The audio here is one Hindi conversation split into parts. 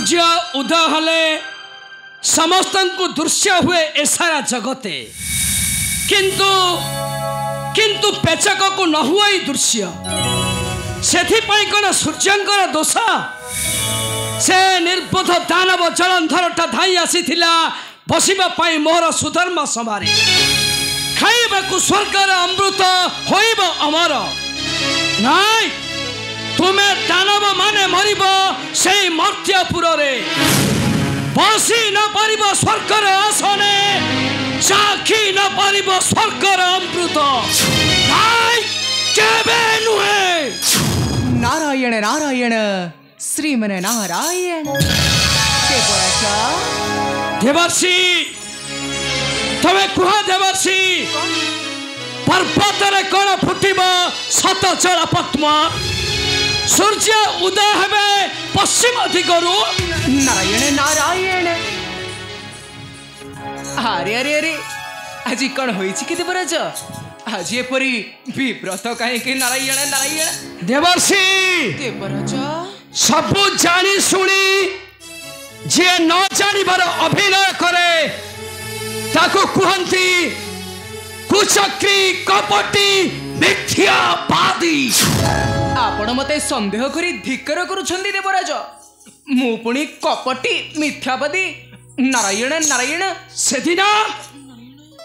सूर्य उदय हले समस्त को दृश्य हुए ए सारा जगते किंतु किंतु पेचक को न हुए दृश्य से कौन सूर्यंकर दोष से निर्बोध दानव जलंधरटा धाई आसी बसवा मोर सुधर्म सभारे खाइबा स्वर्गर अमृत होइब अमर नाई तुम्हें दानव माने मरिब से मर्त्यपुर रे बसी न पारिब स्वर्गर आसने चाखी न पारिब स्वर्गर अमृत नाई केबे नुहे। नारायण नारायण श्रीमन नारायण देवर्षि तमे कुहा देवर्षि पर्वत रे कौन फुटिब सत जल पद्म सूर्य उदय हेबे पश्चिम दिगरु। नारायण नारायण अरे अरे अरे आज कौन होइछि कि देवराज आज एपरी विव्रत कहीं नारायण नारायण। देवर्षि देवराज सबु जानी सुनी जे न जानिबार अभिनय करे ताको कुहंती कुचक्री कपटी मिथ्यावादी। आपण मते संदेह करी धिक्कार करूछंदी देवराज मु पुणी कपटी मिथ्यावादी। नारायण नारायण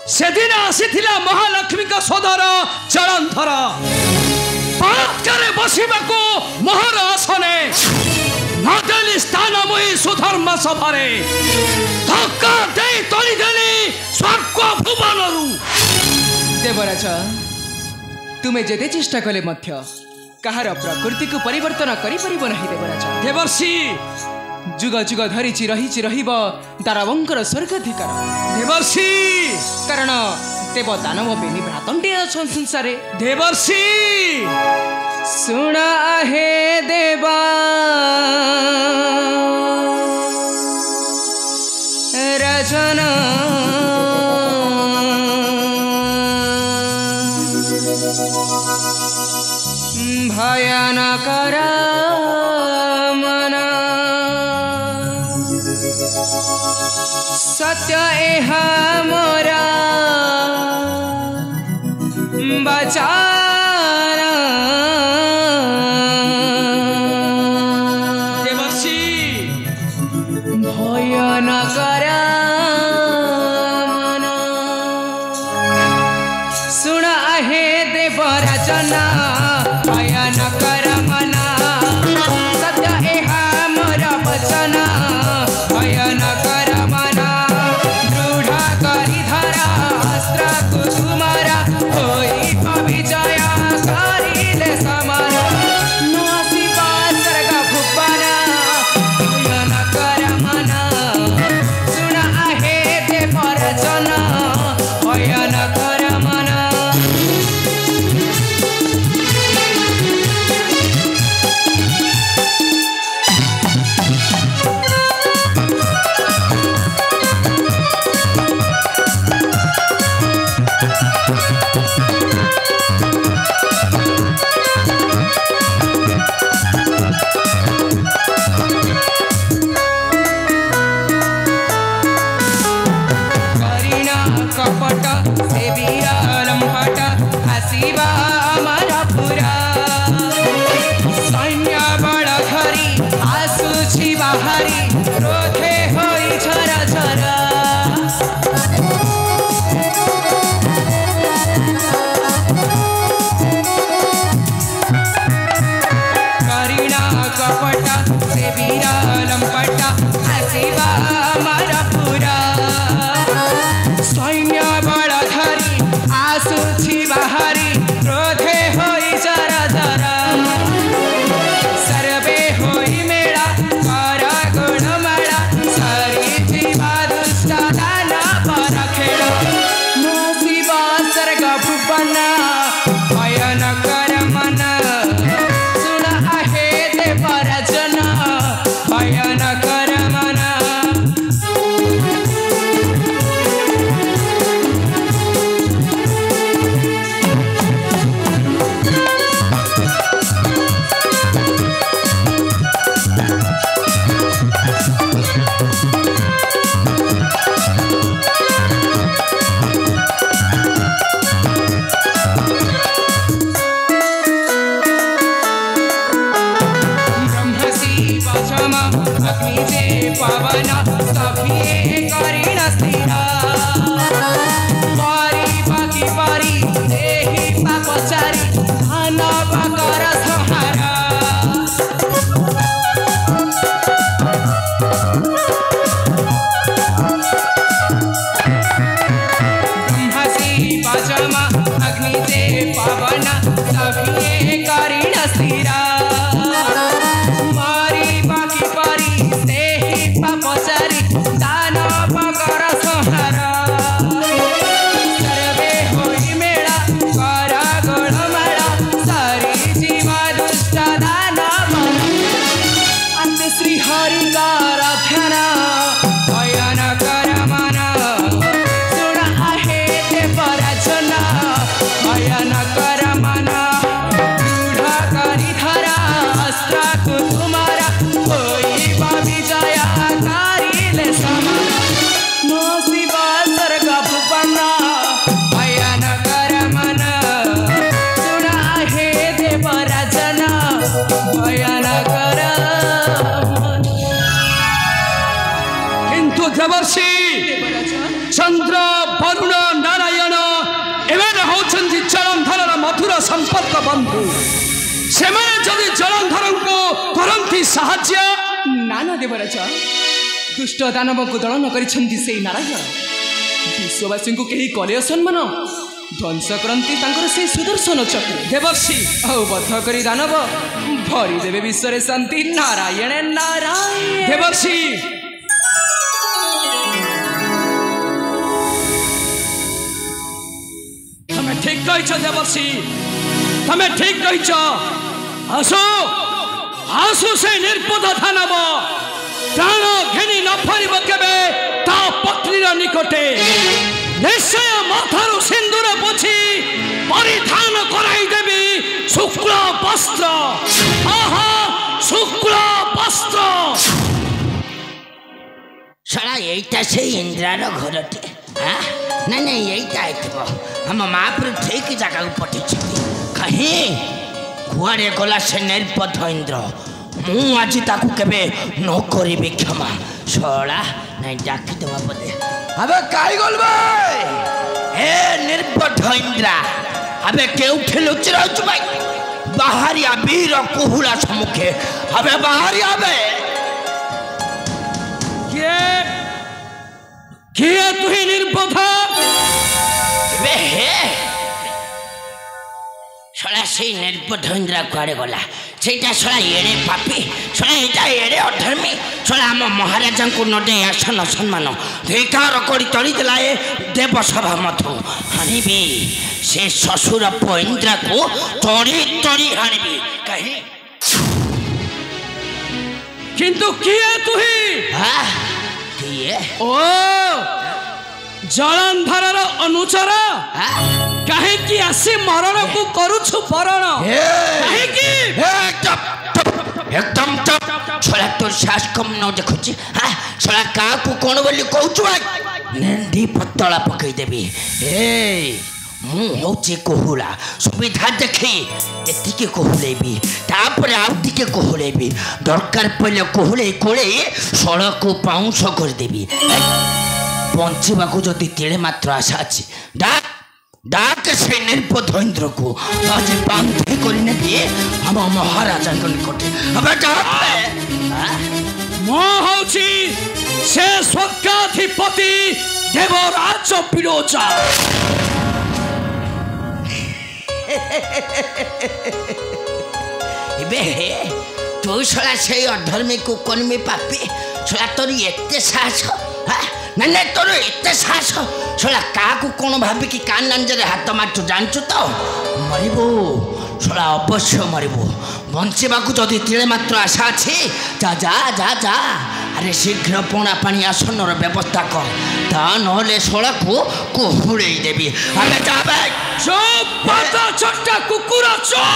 सेदिन आसीथिला महालक्ष्मी का सोदर जलंधर पात्करे बसिबाको मोहर आसने नदेली स्थान मुई सुधर्म सभारे धक्का दे तोली देली स्वर्ग भुवनरु। देवराज तुमे जेते चेष्टा कले मध्य कहार प्रकृति को परिवर्तन करि परिबो नाही। देवराज देवर्षि जुग जुग धरी चिरहिचि रहिब दानवंकर स्वर्गाधिकार। देवर्षि कारण देव दानव बेनी भ्रातंटे अछन संसारे। देवर्षि सुना हे देवा रजना भयानकर मना सत्य एहा मोरा बचाना। देवर्षि भयानकर मना सुना हे देव रजना भयानकर मना सत्य एहा मोरा बचना भयानकर मना दृढ़ करी धरा अस्त्र कुसुमरा होई विजय करिले समरा नासी पासर्ग भुवना भयानकर मना सुना हे देव रचना भयानकर मना। पावन सभी करीण स्थिरा पारी बाकी पारी देहि पापचारी दानव कर संहारा ब्रह्मसी पाचमा अग्नि से पावन सभी करीण स्थिरा मारी बाकी पारी देहि पापचारी दानव कर संहारा सर्वे होई मेला कर गणमेला सारी जीवा दुष्ट दानव अंत श्री हरि का ध्यान भयन कर मन सुना आहे ते पराजन भयन कर मन दृढ़ करी धरा अस्त्र तुम्हारा होई विजय कारिले समान नो शिव सर्ग भुवन भयन कर मन सुना आहे ते पराजन भयन कर किंतु देवर्षि चंद्र वरुण नारायण एवं होचंदी जलंधर मधुर संपर्क बंधु सेमाने जदि जलंधर को करंती साहाଯ୍य नाना देवराज दुष्ट दानव को दलन करिछंती से नारायण विश्ववासी को कहीं कले असम्मान ध्वंस करती से सुदर्शन चक्र देवर्षि औ बध करी दानव भरी देवे विश्व शांति नारायण नारायण देवर्षि तमें ठीक कहिछ देवर्षि तमें ठीक कहिछ आसो आसो से निर्बोध दानव प्राण घेनी न फरिब केबे ता पत्नीर निकटे निश्चय माथारु सिंदूर पोछि परिधान कराई देवी शुक्ल वस्त्र आहा शुक्ल वस्त्र साला यहीटा से इंद्रार घरटे हाँ नहीं नहीं यहीटा आइथिबो हम महाप्रभु ठीक जगह को पठिछि कहीं कुआरे गला से निर्बोध इंद्र मु आज ताकू केबे न करिबे क्षमा साला नहीं डाकी देवा बोले अबे काई गल भाई ए निर्बोध इंद्रा अबे केउठे लुचि रहछु भाई बाहरिया वीर कुहुला सम्मुखे अबे बाहरिया बे किए तुही निर्बोध बे हे सला से निर्बोध इंद्रा कुआड़े गला सेटा सला एड़े पापी सला एटा एड़े अधर्मी सला हम महाराजा को नडे आसन सम्मान धिकार करी तड़ी देला ए देव सभा मथु हानिबी से ससुर इंद्रा को तड़ी तड़ी हानिबी कहीं किंतु किए तुही हां किए ओ जलंधर अनुचर हां कहे कि आसी मरण को करूछु परण कहे कि एकदम चुप छोड़ा तो सास कम न देखुची हां छोड़ा का को कोन बोली कहउछु नेंडी पतला पकई देबी ए मु होची कोहुला सुविधा देखी एतिके कोहुलेबी तापर आउतिके कोहुलेबी दरकार पहिले कोहुले कोले सड़क को पाउंस कर देबी पंचीबा को जति तेले मात्र आशा अछि डाक डाक से निर्बोध इंद्र को आज बांधे करने दिए हम महाराजा को निकटे अब मो होची से स्वर्गाधिपति देवराज विरोचा बे तू सला से अधर्मी को कोन में पापी सला तोर एते साहस ना तोर एते साहस सला का को कोन भाबी कि कान नंजरे हाथ मारछु जानछु तो मरिबो सला अवश्य मरिबो बंचेबा को जदि तिले मात्र आशा अछि जा जा जा जा अरे शीघ्र पोना पानी आसनर व्यवस्था कर ता नहले सला को कोहुड़े देबी अबे जाबे चुप पता चट्टा कुकुरा चुप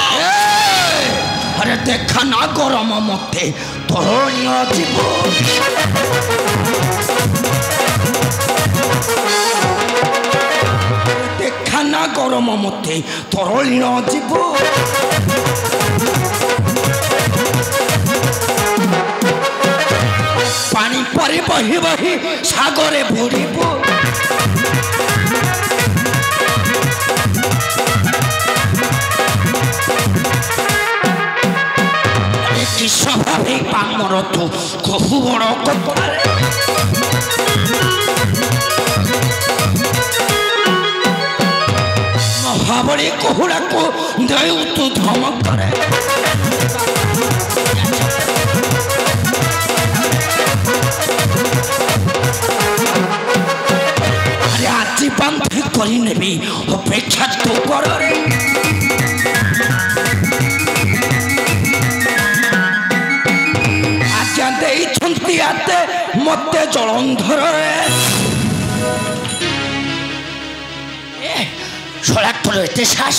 अरे देखा ना गरम मते तोरणीय जीव देखा ना गरम मते तोरणीय जीव पानी पर বহি বহি সাগরে বুড়িব কি স্বাভাবিক পামর তো কহু বড় কথা মহাবলী কহুড়াକୁ ଦେଉ ତୁ ଧମକ କରେ ଆରେ ଆଜି ବାନ୍ଧି କରି ନେବି ଅପେକ୍ଷା ତୁ କର ଆଜ୍ଞା ଦେଇଛନ୍ତି ଆତେ ମତେ ଜଳନ୍ଧରରେ छोड़ा तोर एते साहस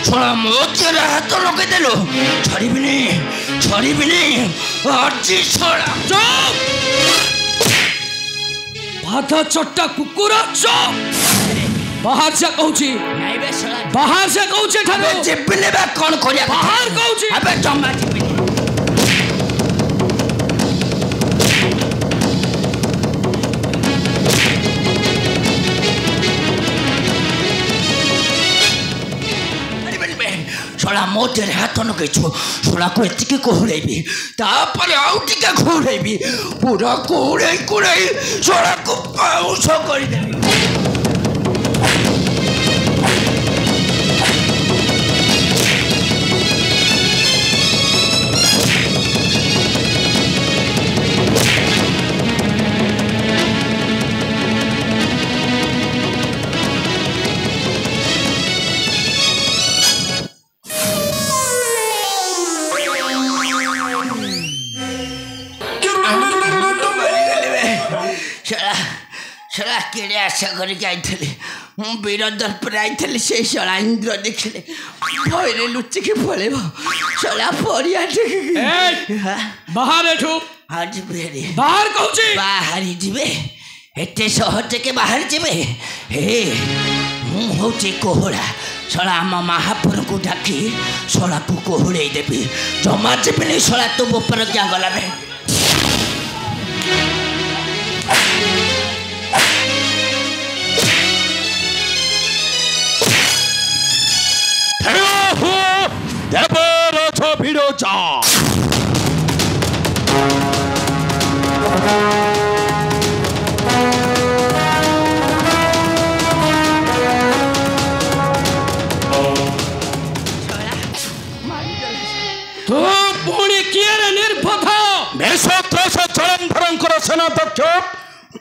छोड़ा मोचर हाथ लगे छड़ीबिनी अजी छोड़ा चुप भाता चट्टा कुकुर चुप बाहर से कहूची नहीं बे छोड़ा बाहर से कहूची ठानो जिबिले बे कोन करिया बाहर कहूची अबे जम्मा जिबिले छोड़ा मोटे हाथ नगेछु छोड़ा को एतिके कोहरेबी तापर आउ टिके घोरेबी पूरा कोहरे छोड़ा को पाउस कर देबी शला केड़े आशा करके आई वीरदर पर आई से शला इंद्र देखले भयरे लुचिके पड़ेब शला परिया बाहर एठू आज बेरे बाहर कहूची बाहर जीवे एते सहज के बाहर जीवे हे मु होची कोहड़ा शला आम महापुर को डाकी शला को कोहड़े देबी जमा जीवनी शला तो ऊपर क्या गला बे देवराज भिड़ोचा तो पुणी किए रे निर्बोध मेषोत्रस जलंधरंकर सेनाध्यक्ष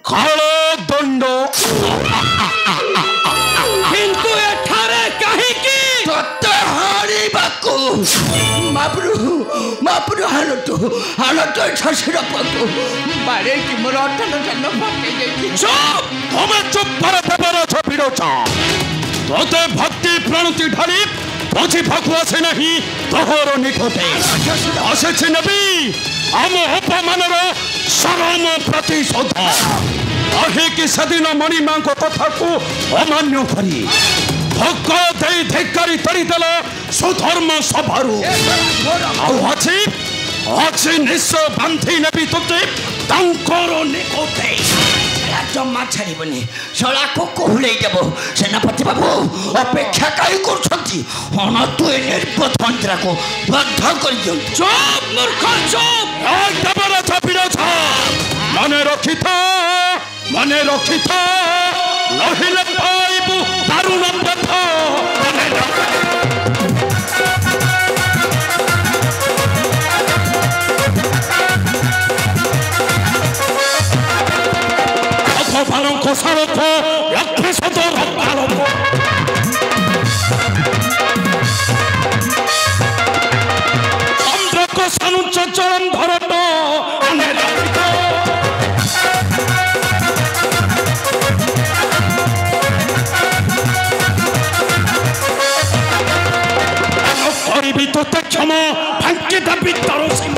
कालो दंड किंतु एठारे कहीं की तत्ते हारी बाकू मापरू हालतो छसिर पकू बारे की मोर अटन जन पके गई चुप तुम्हें चुप पर देवराज भिड़ोचा तोते भक्ति प्रणति ढाली पछी फाकु आसे नहीं तोहर निकटे आसे नबी आम अपमानर सरम प्रतिशोध अहे कि सदिन मणिमा कथा को अमान्य करी भोग दे धिक्कारी तड़ी देल सुधर्म सभारू अच्छी निश्चय बांधी नेबी तुते तांकर निकटे जम्मा छाड़बनी शला को कोहुले देव सेनापति बाबू अपेक्षा कहीं कर तु निर्बोधरा को बद्ध कर चुप मूर्ख चुप देवराज भिड़ोचा मने रखी था नहिले पाइबु दारुण पथ बालक सारथ लक्ष्मी सदर बालक चंद्रक सानुच चरण धरत करी तोते क्षम फांकी देवी तर सिंह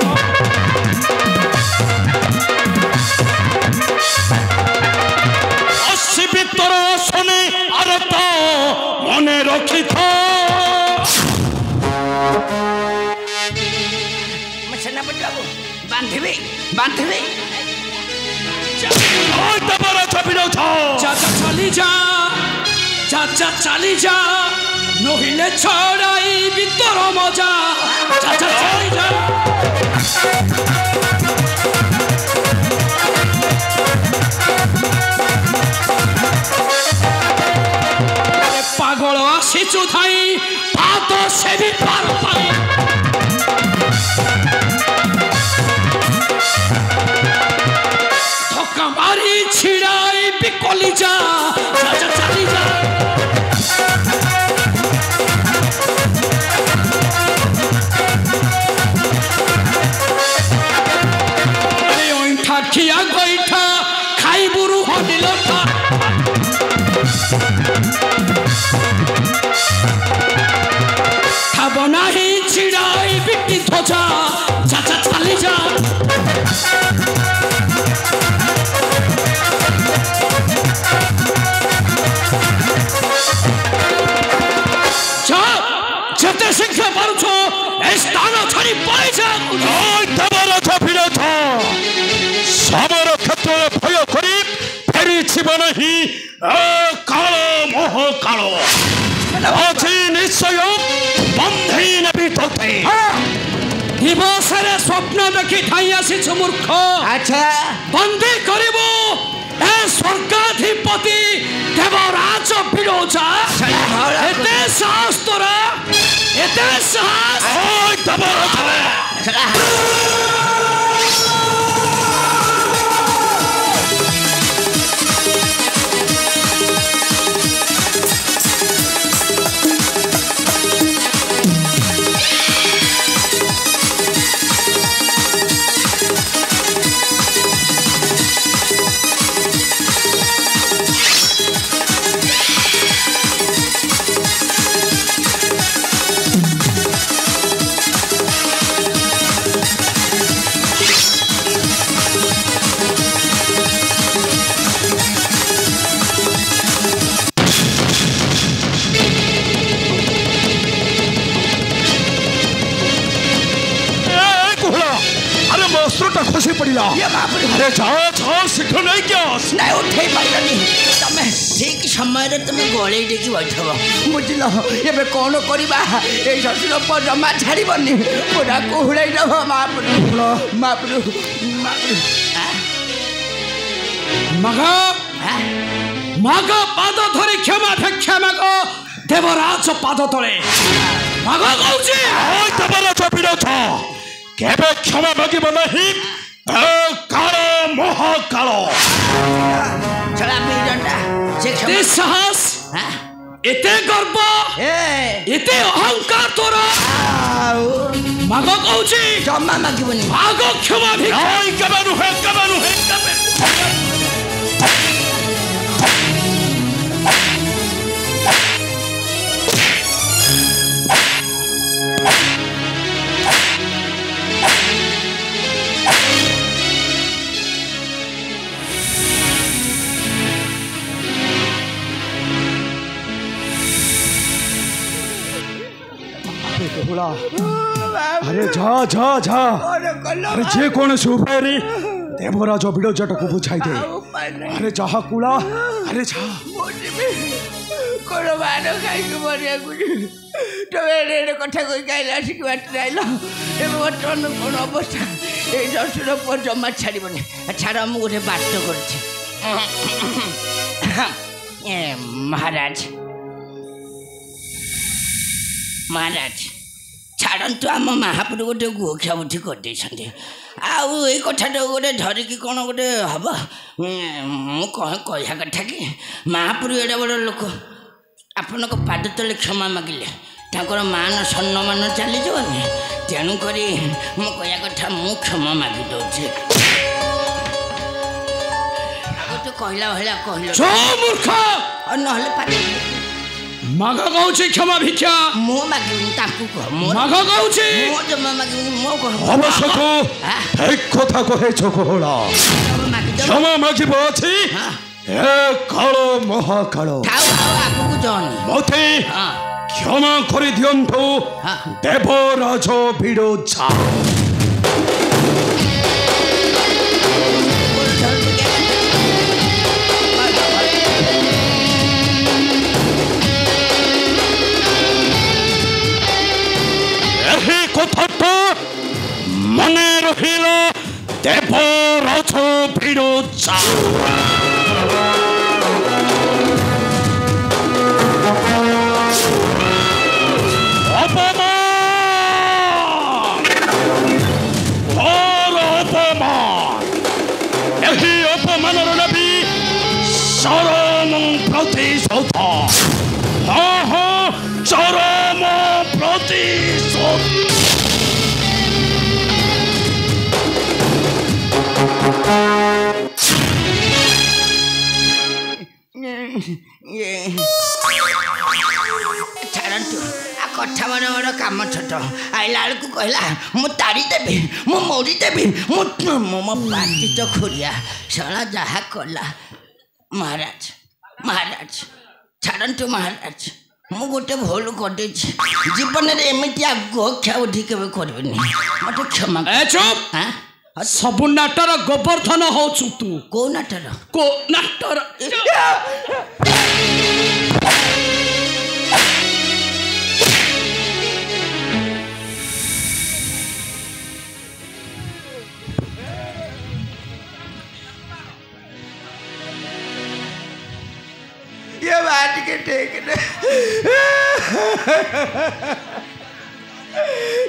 ভিতর শুনে আর তো মনে রক্ষিত সেনাপতি বাবু বান্ধবী চালি যা নহিলে ছড়াইবি তোর মজা চালি যা পাগল আসিছু ধাই ভাত সেবি পার পাই ধক্কা মারি ছিড়াইবি কলিজা চালি যা খিয়া গইঠা খাইবুরু হডিলটা খাব নাহি ছিড়াই বিক্রি ধোজা চাচা চালি যা যেতে শিখতে পারছো এই স্থান ছাড়ি পড়ে যা সমর ক্ষেত্রে ভয় করি ফেরিছিব নাহি কাল মোহ কাল আজি নিশ্চয় বন্ধি নেবি তোতে দিবসরে স্বপ্ন দেখি ঠাই আসিছ মূর্খ আচ্ছা বন্দী করিব এ স্বর্গাধিপতি দেবরাজ বিরোচা এতে সাহস তোরা এতে সাহস ଖସି ପଡ଼ିଲା ଆରେ ଯାଅ ଶୀଘ୍ର ନେଇକି ଆସ ନାଇଁ ଉଠେଇ ପାରିଲନି ତମେ ଠିକ ସମୟରେ ତମେ ଗଳେଇ ଦେଇକି ବସିବ ବୁଝିଲ ଏବେ କ'ଣ କରିବା ଏଇ ଶ୍ୱଶୁର ଜମା ଛାଡ଼ିବନି ପୁରା କୁହୁଳେଇ ଦେବ ମାପୁରୁ ମାଗ ପାଦ ଧରି କ୍ଷମା ଭିକ୍ଷା ମାଗ ଦେବରାଜ ପାଦ ତଳେ ମାଗ କହୁଛି ଦେବରାଜ ବିରୋଧ କେବେ କ୍ଷମା ମାଗିବ ନାହିଁ କାଳ ମହାକାଳ ଏତେ ସାହସ ଏତେ ଗର୍ବ ଏତେ ଅହଙ୍କାର ତୋର ମାଗ କହୁଛି ଜମା ମାଗିବନି ମାଗ କ୍ଷମା ଭିକ୍ଷା କେବେ ନୁହେଁ କେବେ ନୁହେଁ अरे जा अरे जे कौन सुपारी देवराज विरोचट को बुझाई दे अरे जहा कुला अरे जा कथा कही कहीं आसिक बाटर आइल बर्तमान कौन अवस्था ये শ্বশুर पुआ जमा छाड़बनी छाड़ मु गोटे बाट कर महाराज छाड़ू आम महापुर गोटे गुखिया बुद्धि करदे आउ ये कथा गोटे धरिकी कौन गोटे हम कह कथा कि महापुर एडा बड़ लोक आपण पाद तले क्षमा मागिले मान सम्मान चली जानी तेणुक मुझे कथा मु क्षमा मागी दौचे तो कहला भाया मूर्ख ना माग कहूची क्षमा भिक्षा मो मागिनी ताकू कह माग कहूची मो जमा मागिनी मो कह अवश्य को एक कथा कहे छकोला क्षमा मागिबो अछि ए कालो महाकालो थाउ आगु जन मते क्षमा करि दियंतु देवराज विरोचा রহিল দেবরাজ বিরোচা। অপমান, ঘোর অপমান। এই অপমানের নবী চরম প্রতিশোধ, চরম প্রতিশোধ। ଛାଡ଼ନ୍ତୁ କଥା ବଡ଼ ବଡ଼ କାମ ଛୋଟ ଆଇଲା ବେଳକୁ କହିଲା ମୁଁ ତାଡ଼ିଦେବି, ମୁଁ ମରିଦେବି, ମୋ ପାଟି ତ ଖୋଲିଆ ଶଳା ଯାହା କଲା। ମହାରାଜ ମହାରାଜ ଛାଡ଼ନ୍ତୁ ମହାରାଜ, ମୁଁ ଗୋଟେ ଭୁଲ କରିଦେଇଛି, ଜୀବନରେ ଏମିତି ଆଗକୁ କ୍ଷାଉଠି କେବେ କରିବିନି, ମତେ କ୍ଷମା। ସବୁ ନାଟର ଗୋବର୍ଦ୍ଧନ ହଉଛୁ ତୁ। କୋଉ ନାଟର? କୋଉ ନାଟର? ये बात के टेक ने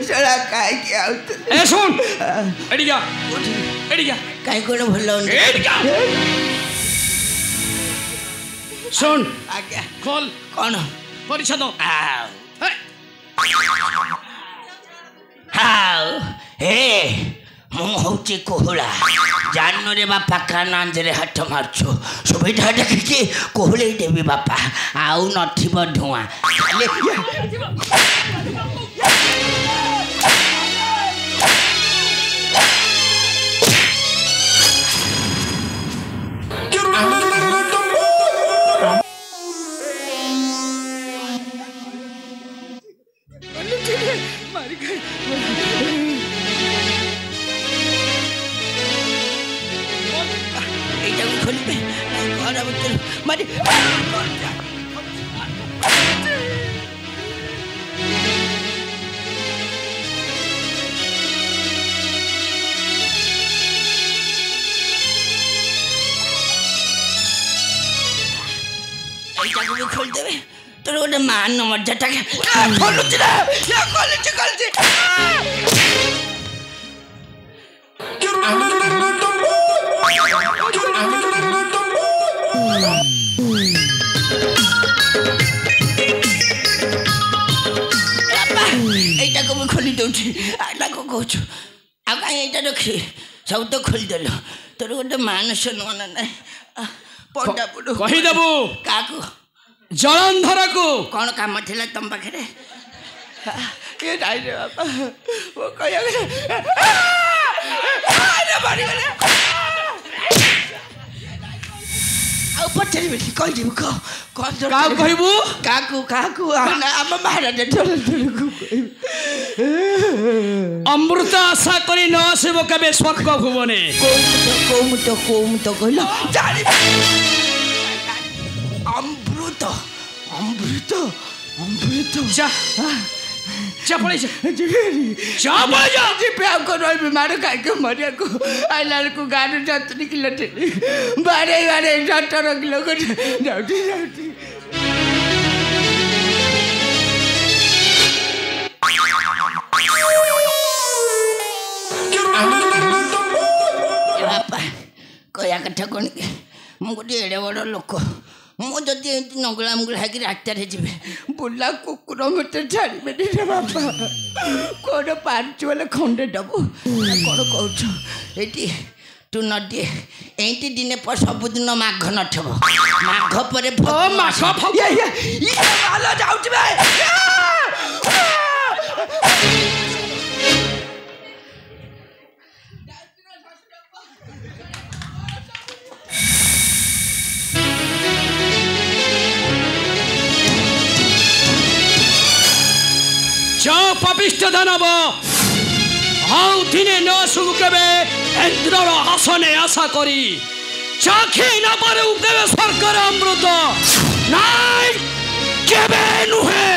सड़ा काय क्या उतर ए सुन एडिया काय कोण भलो एडिया सुन आज्ञा खोल कोण परिषद हाउ हे ମୁଁ ହଉଛି କୋହୁଳା। ଜାନରେ ବାପା କାନାନ୍ଦିରେ ହାତ ମାରୁଛୁ, ସୁବିଧା ଦେଖିକି କୋହୁଳେଇ ଦେବି ବାପା, ଆଉ ନଥିବ ଧୂଆଁ। खोलिबे घर भीतर मारी खोल देवे तोर गोटे मान मर्यादा खोलुची ना खोलुची এইটাকে ମୁଁ ଖୋଲି ଦେଉଛି ଆଇଲା କ'ଣ କହୁଛୁ ଆଉ କାହିଁ ଏଇଟା ରଖି ସବୁ ତ ଖୋଲିଦେଲୁ ତୋର ଗୋଟେ ମାନ ସମ୍ମାନ ନାହିଁ ପଣ୍ଡା ବୁଡ଼ୁ କହିଦେବୁ କାହାକୁ ଜଳନ୍ଧରକୁ କ'ଣ କାମ ଥିଲା ତମ ପାଖରେ ଏ ନାଇରେ ବାପା ମୁଁ କହିବାକୁ ଆଉ ପଚାରିବେନି କହିଯିବୁ କାହାକୁ କହିବୁ କାହାକୁ ଆମ ମହାରାଜ ଅମୃତ ଆଶା କରି ନ ଆସିବ କେବେ ସ୍ୱର୍ଗ ଭୁବନେ। କୋଉ ମୁତ କହିଲ ଅମୃତ जा पड़े जा ଯିବେ ଆଉ କ'ଣ ରହିବି ମାଡ଼ ଖାଇକି ମରିବାକୁ ଆଇଲା ବେଳକୁ ଗାଁରେ 70 କିଲୋ ଥିଲି ବାଡ଼େଇ 17 କିଲୋ କରି ଯାଉଛି ବାପା କହିବା କଥା କ'ଣ କି ମୁଁ ଗୋଟେ ଏଡ଼େ ବଡ଼ ଲୋକ, ମୁଁ ଯଦି ଏମିତି ନଙ୍ଗଳା ମଙ୍ଗଳା ହେଇକି ରାସ୍ତାରେ ଯିବେ ବୁଲା କୁକୁର ମୋତେ ଛାଡ଼ିବେନି ରେ ବାପା। କ'ଣ ପାରୁଛୁ ବୋଲେ ଖଣ୍ଡେ ଦେବୁ କ'ଣ କହୁଛୁ? ଏଇଠି ତୁ ନଦୀ ଏଇଠି ଦିନେ ସବୁଦିନ ମାଘ ନଥିବ, ମାଘ ପରେ ଯାଉଛି पपिष्ट दानव आउ दिने न आसु केबे इंद्रर आसने आशा करी चाखी न पारू केबे स्वर्गर अमृत नाई केबे नुहे।